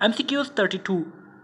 MCQs 32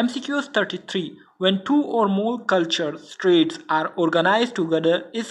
MCQs 33 when two or more culture traits are organized together is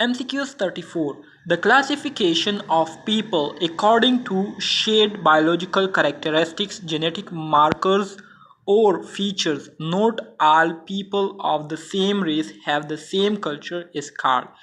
MCQs 34 The classification of people according to shared biological characteristics, genetic markers or features. Not all people of the same race have the same culture is called۔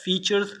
features۔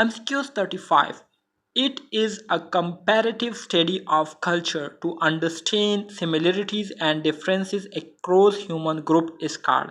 MCQs 35 It is a comparative study of culture to understand similarities and differences across human group is called۔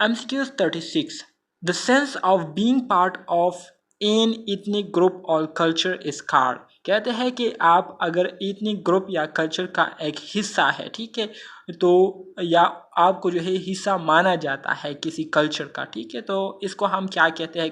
MCQs 36 The sense of being part of an ethnic group or culture is called۔ कहते हैं कि आप अगर ethnic group या culture का एक हिस्सा है, ठीक है, तो या आपको जो है हिस्सा माना जाता है किसी कल्चर का, ठीक है, तो इसको हम क्या कहते हैं,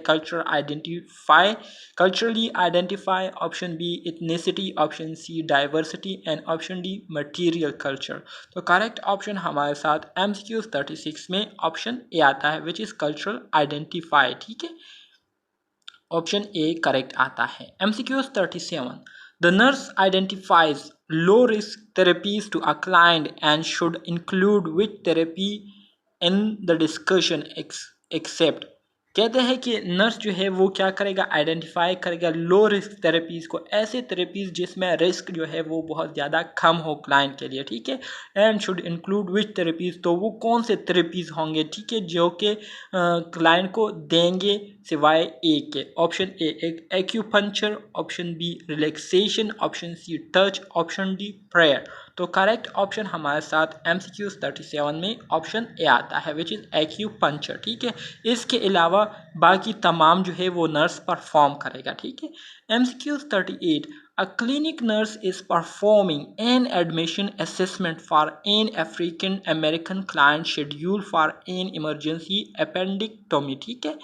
culturally identify, option B ethnicity, option C diversity and option D material culture. तो करेक्ट ऑप्शन हमारे साथ MCQ 36 में ऑप्शन ए आता है, विच इज कल्चरल आइडेंटिफाई, ठीक है, ऑप्शन ए करेक्ट आता है। MCQ 37, the nurse identifies low risk therapies to a client and should include which therapy in the discussion except। कहते हैं कि नर्स जो है वो क्या करेगा, आइडेंटिफाई करेगा लो रिस्क थेरेपीज़ को, ऐसे थेरेपीज़ जिसमें रिस्क जो है वो बहुत ज़्यादा कम हो क्लाइंट के लिए, ठीक है, and should include which therapies, तो वो कौन से थेरेपीज़ होंगे, ठीक है, जो कि क्लाइंट को देंगे सिवाय ए के। Option A acupuncture, option B relaxation, option C touch, option D prayer. तो करेक्ट ऑप्शन हमारे साथ MCQ 37 में ऑप्शन ए आता है, विच इज़ एक्यूपंक्चर, ठीक है। इसके अलावा बाकी तमाम जो है वो नर्स परफॉर्म करेगा, ठीक है। MCQ 38, a clinic nurse is performing an admission assessment for an African American client scheduled for an emergency appendectomy, ठीक है।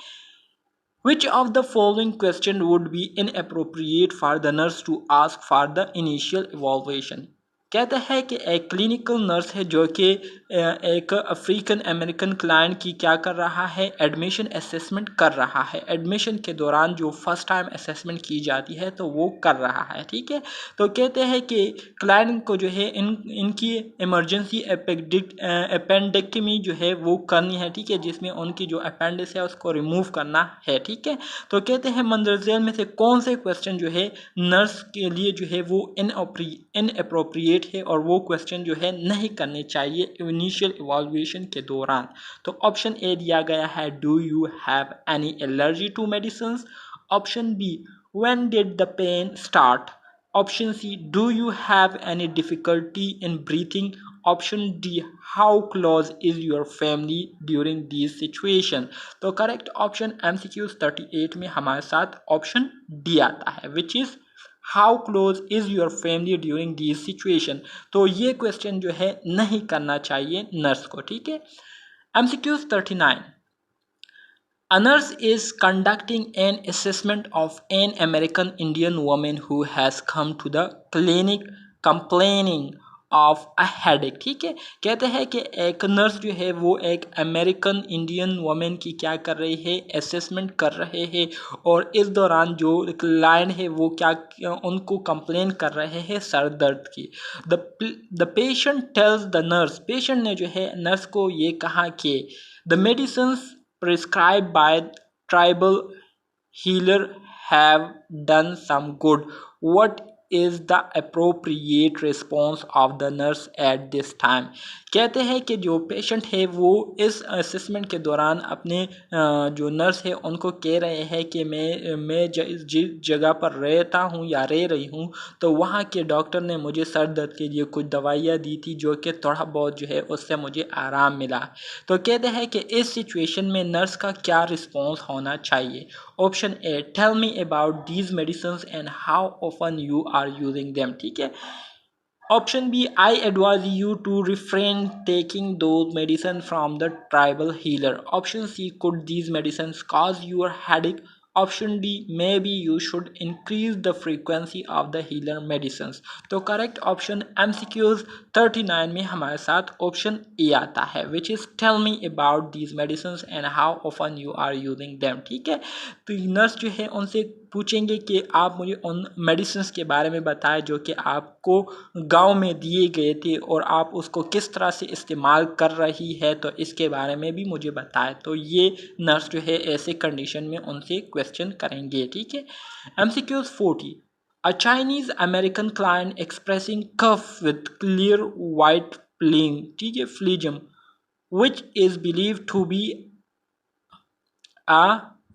Which of the following question would be inappropriate for the nurse to ask for the initial evaluation? कहता है कि एक clinical nurse है जो कि एक अफ्रीकन अमेरिकन क्लाइंट की क्या कर रहा है, एडमिशन असेसमेंट कर रहा है। एडमिशन के दौरान जो फर्स्ट टाइम असेसमेंट की जाती है तो वो कर रहा है, ठीक है। तो कहते हैं कि क्लाइंट को जो है इनकी इमरजेंसी अपेंडेक्टमी जो है वो करनी है, ठीक है, जिसमें उनकी जो अपेंडिक्स है उसको रिमूव करना है, ठीक है। तो कहते हैं मंदरजेल में से कौन से क्वेश्चन जो है नर्स के लिए जो है वो इनअप्रोप्रिएट है और वो क्वेश्चन जो है नहीं करने चाहिए इनिशियल इवैल्यूएशन के दौरान। तो ऑप्शन ए दिया गया है, do you have any allergy to medicines, option B when did the pain start, option C do you have any difficulty in breathing, option D how close is your family during this situation. तो correct option MCQ 38 में हमारे साथ option D आता है, which is how close is your family during this situation. तो ये question जो है नहीं करना चाहिए नर्स को, ठीक है। MCQ 39, a nurse is conducting an assessment of an American Indian woman who has come to the clinic complaining of a headache, ठीक है। कहते हैं कि एक नर्स जो है वो एक अमेरिकन इंडियन वुमेन की क्या कर रही है, असेसमेंट कर रहे हैं, और इस दौरान जो क्लाइंट है वो क्या उनको कंप्लेन कर रहे हैं सर दर्द की। The patient tells the nurse, patient ने जो है नर्स को ये कहा कि the medicines prescribed by tribal healer have done some good. What is the appropriate response of the nurse at this time? कहते हैं कि जो पेशेंट है वो इस असेसमेंट के दौरान अपने जो नर्स है उनको कह रहे हैं कि मैं जिस जगह पर रहता हूँ या रह रही हूँ तो वहाँ के डॉक्टर ने मुझे सर दर्द के लिए कुछ दवाइयाँ दी थी जो कि थोड़ा बहुत जो है उससे मुझे आराम मिला। तो कहते हैं कि इस सिचुएशन में नर्स का क्या रिस्पॉन्स होना चाहिए। Option A, tell me about these medicines and how often you are using them, ठीक है। Option B, I advise you to refrain taking those medicine from the tribal healer, option C, could these medicine cause your headache, option D, may be you should increase the frequency of the healer medicines. तो correct option MCQs 39 में हमारे साथ option A आता है, which is tell me about these medicines and how often you are using them, ठीक है। तो nurse जो है उनसे पूछेंगे कि आप मुझे उन मेडिसिन्स के बारे में बताएं जो कि आपको गांव में दिए गए थे और आप उसको किस तरह से इस्तेमाल कर रही है, तो इसके बारे में भी मुझे बताएं। तो ये नर्स जो है ऐसे कंडीशन में उनसे क्वेश्चन करेंगे, ठीक है। MCQs 40, a Chinese American client expressing cough with clear white phlegm, ठीक है, phlegm, which is believed to be a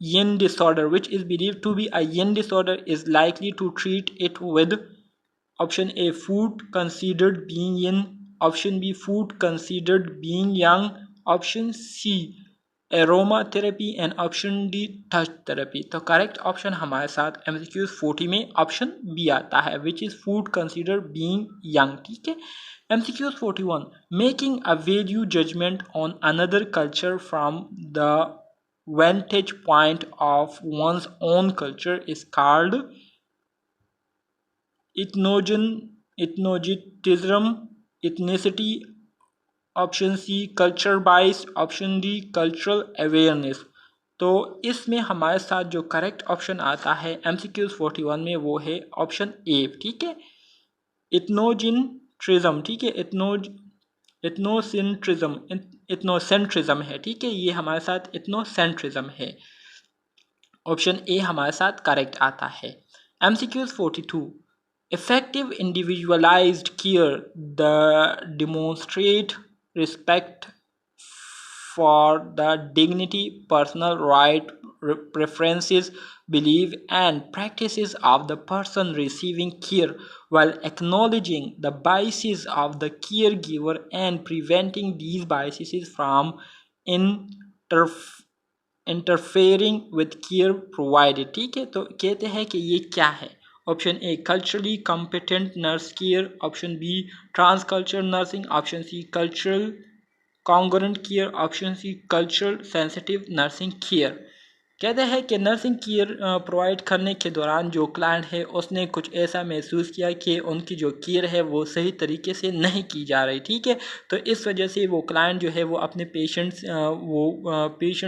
yin disorder, which is believed to be a yin disorder, is likely to treat it with option A, food considered being yin, option B, food considered being yang, option C, aroma therapy and option D touch therapy. तो correct option हमारे साथ MCQ 40 में option B आता है, which is food consider being young. ठीक है। MCQ 41, making a value judgement on another culture from the vantage point of one's own culture is called ethnogetism, ethnicity, option C culture bias, option D cultural awareness. तो इसमें हमारे साथ जो correct option आता है MCQ 41 में वो है ऑप्शन ए। ठीक है, इथनोजिनट्रिज्म। ठीक है, इथनोसेंट्रिज्म है। ठीक है, ये हमारे साथ इथनोसेंट्रिज्म है। ऑप्शन ए हमारे साथ करेक्ट आता है। MCQ 42, effective individualized care that demonstrate respect for the dignity, personal right, preferences, belief, and practices of the person receiving care, while acknowledging the biases of the caregiver and preventing these biases from interfering with care provided. ठीक है, तो कहते हैं कि ये क्या है। Option A culturally competent nurse care, option B trans culture nursing, option C cultural congruent care, option C cultural sensitive nursing care. कहते हैं कि नर्सिंग केयर प्रोवाइड करने के दौरान जो क्लाइंट है उसने कुछ ऐसा महसूस किया कि उनकी जो केयर है वो सही तरीके से नहीं की जा रही। ठीक है, तो इस वजह से वो क्लाइंट जो है वो अपने पेशेंट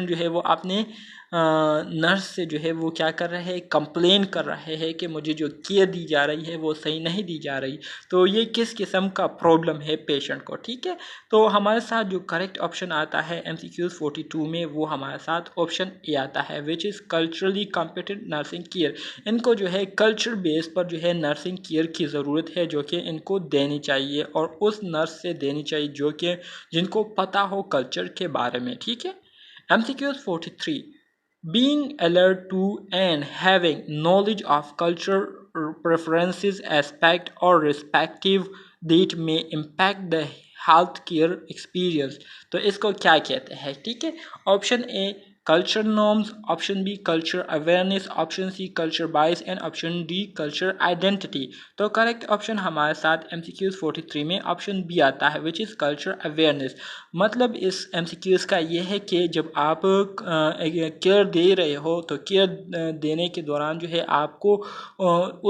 जो है वो अपने नर्स से जो है वो क्या कर रहे हैं, कंप्लेन कर रहे हैं कि मुझे जो केयर दी जा रही है वो सही नहीं दी जा रही। तो ये किस किस्म का प्रॉब्लम है पेशेंट को। ठीक है, तो हमारे साथ जो करेक्ट ऑप्शन आता है MCQ 42 में वो हमारे साथ ऑप्शन ए आता है, which is culturally competent nursing care. इनको जो है कल्चर बेस पर जो है नर्सिंग केयर की ज़रूरत है जो कि इनको देनी चाहिए और उस नर्स से देनी चाहिए जो कि जिनको पता हो कल्चर के बारे में। ठीक है। MCQ 43, being alert to and having knowledge of culture preferences, aspect or respective that may impact the health care experience. तो इसको क्या कहते हैं। ठीक है, option A culture norms, option B culture awareness, option C culture bias and option D culture identity. तो correct option हमारे साथ MCQ 43 में ऑप्शन बी आता है, विच इज़ कल्चर अवेयरनेस। मतलब इस MCQs का ये है कि जब आप केयर दे रहे हो तो केयर देने के दौरान जो है आपको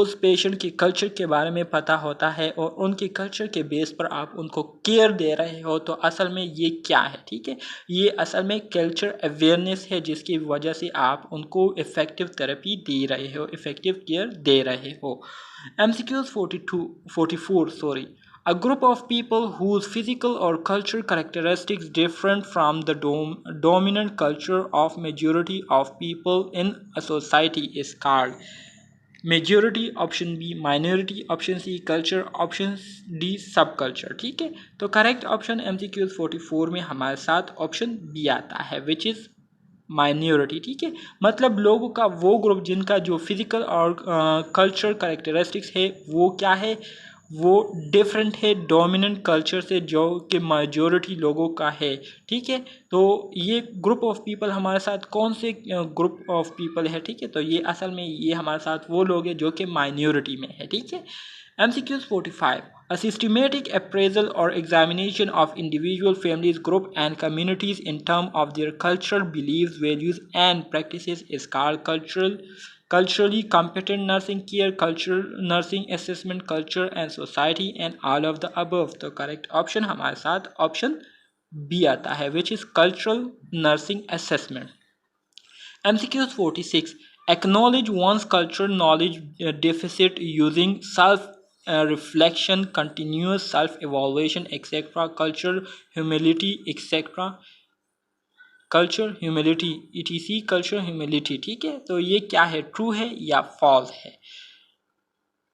उस पेशेंट के कल्चर के बारे में पता होता है और उनके कल्चर के बेस पर आप उनको केयर दे रहे हो। तो असल में ये क्या है। ठीक है, ये असल में कल्चर अवेयरनेस है जिसकी वजह से आप उनको इफ़ेक्टिव थेरेपी दे रहे हो, इफ़ेक्टिव केयर दे रहे हो। MCQs 44 sorry, a group of people whose physical or cultural characteristics different from the dominant culture of majority of people in a society is called majority, option B minority, option C culture, option D sub culture. ठीक है, तो correct option MCQ 44 में हमारे साथ option B आता है, which is minority. ठीक है, मतलब लोगों का वो ग्रुप जिनका जो फिजिकल और कल्चर कैरेक्टरिस्टिक्स है वो क्या है, वो डिफरेंट है डोमिनेंट कल्चर से जो कि मेजॉरिटी लोगों का है। ठीक है, तो ये ग्रुप ऑफ पीपल हमारे साथ कौन से ग्रुप ऑफ पीपल है। ठीक है, तो ये असल में ये हमारे साथ वो लोग हैं जो कि माइनॉरिटी में है। ठीक है। MCQ 45, a systematic appraisal or examination of individual families, group and communities in terms of their cultural beliefs, values and practices is called culturally competent nursing care, cultural nursing assessment, culture and society and all of the above। तो correct option हमारे साथ option B आता है, which is cultural nursing assessment. MCQ 46, acknowledge one's cultural knowledge deficit using self reflection, continuous self evaluation, etc. culture humility, etc. Culture humility etc. Culture humility. ठीक है, तो ये क्या है, ट्रू है या फॉल्स है।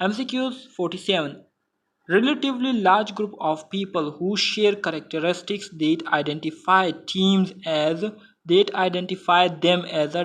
MCQs 47 relatively large group of people who share characteristics that identify them as a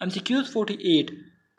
MCQs 48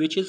which is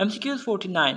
MCQs 49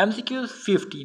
MCQs 50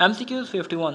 MCQs 51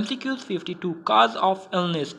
MCQs 52 cause of illness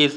is،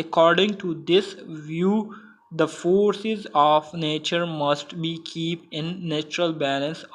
according to this view the forces of nature must be keep in natural balance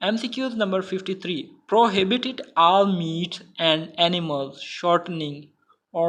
MCQs number 53 prohibited all meats and animals shortening or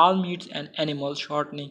all meats and animals shortening،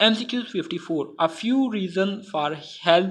MCQs 54 a few reasons for health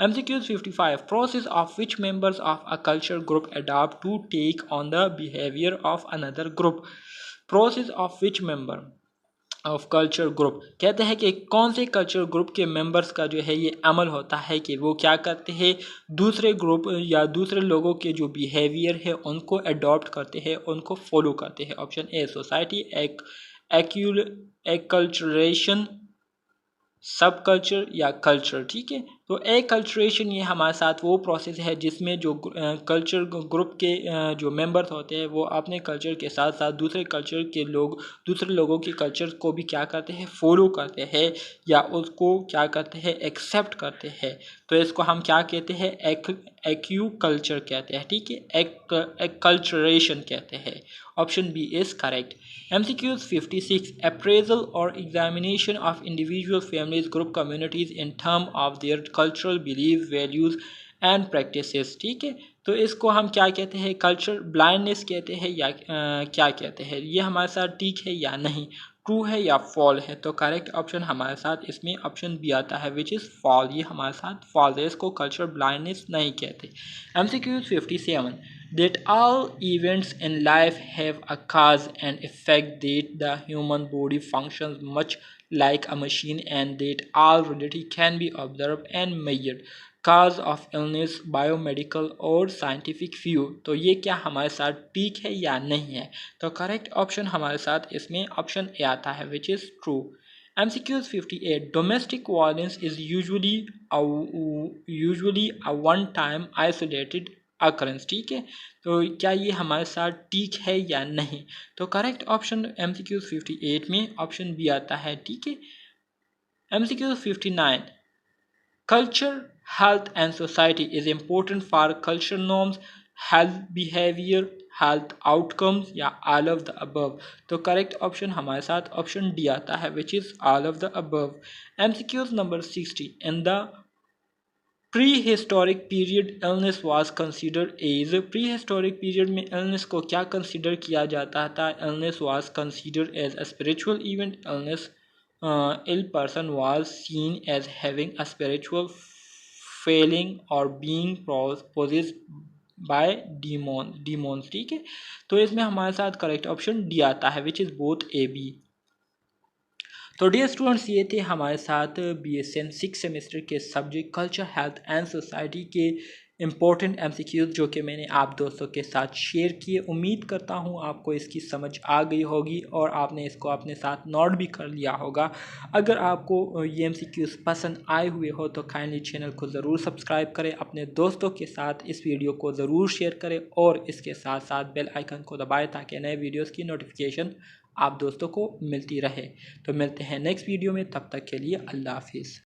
MCQs 55 process of which members of a culture group adopt to take on the behavior of another group، process of which member، of culture group कहते हैं कि कौन से culture group के members का जो है ये अमल होता है कि वो क्या करते हैं, दूसरे ग्रुप या दूसरे लोगों के जो बिहेवियर है उनको अडॉप्ट करते हैं, उनको फॉलो करते हैं। ऑप्शन ए सोसाइटी, एक्यूलचरेशन, सब कल्चर या कल्चर। ठीक है, तो कल्चरेशन ये हमारे साथ वो प्रोसेस है जिसमें जो कल्चर ग्रुप के जो मेंबर्स होते हैं वो अपने कल्चर के साथ साथ दूसरे कल्चर के लोग, दूसरे लोगों के कल्चर को भी क्या करते हैं, फॉलो करते हैं या उसको क्या करते हैं, एक्सेप्ट करते हैं। तो इसको हम क्या कहते हैं, एक्यू कल्चर कहते हैं। ठीक है, एक कल्चरेशन कहते हैं। Option B is correct. MCQs 56 appraisal or examination of individual families, group communities in terms of their cultural beliefs, values and practices। ठीक है, तो इसको हम क्या कहते हैं, कल्चर ब्लाइंडनेस कहते हैं या क्या कहते हैं, ये हमारे साथ ठीक है या नहीं, ट्रू है या फॉल है। तो करेक्ट ऑप्शन हमारे साथ इसमें ऑप्शन बी आता है विच इज़ फॉल। ये हमारे साथ फॉल है, इसको कल्चर ब्लाइंडनेस नहीं कहते। MCQ 57 that all events in life have a cause and effect, that the human body functions much like a machine, and that all reality can be observed and measured, cause of illness, biomedical और scientific view। तो ये क्या हमारे साथ ठीक है या नहीं है, तो करेक्ट ऑप्शन हमारे साथ इसमें ऑप्शन ए आता है which is true. MCQs 58 domestic violence is usually a one time isolated occurrence। ठीक है, तो क्या ये हमारे साथ ठीक है या नहीं, तो करेक्ट ऑप्शन MCQs 58 में ऑप्शन बी आता है। ठीक है, MCQs 59 culture, health and society is important for culture norms, health behavior, health outcomes या all of the above। तो करेक्ट ऑप्शन हमारे साथ ऑप्शन डी आता है which is all of the above। MCQs number 60 in the prehistoric period illness was considered as। prehistoric period में illness को क्या consider किया जाता था, illness was considered as a spiritual event। illness ill person was seen as having a spiritual failing or being possessed by demons। ठीक है, तो इसमें हमारे साथ करेक्ट ऑप्शन डी आता है which is both A B. तो डियर स्टूडेंट्स, ये थे हमारे साथ BSN 6 सेमेस्टर के subject culture, health and society के इम्पोर्टेंट MCQs जो कि मैंने आप दोस्तों के साथ शेयर किए। उम्मीद करता हूँ आपको इसकी समझ आ गई होगी और आपने इसको अपने साथ नोट भी कर लिया होगा। अगर आपको ये MCQs पसंद आए हुए हो तो काइंडली चैनल को ज़रूर सब्सक्राइब करें, अपने दोस्तों के साथ इस वीडियो को ज़रूर शेयर करें और इसके साथ साथ बेल आइकन को दबाएं ताकि नए वीडियोज़ की नोटिफिकेशन आप दोस्तों को मिलती रहे। तो मिलते हैं नेक्स्ट वीडियो में, तब तक के लिए अल्लाह हाफिज़।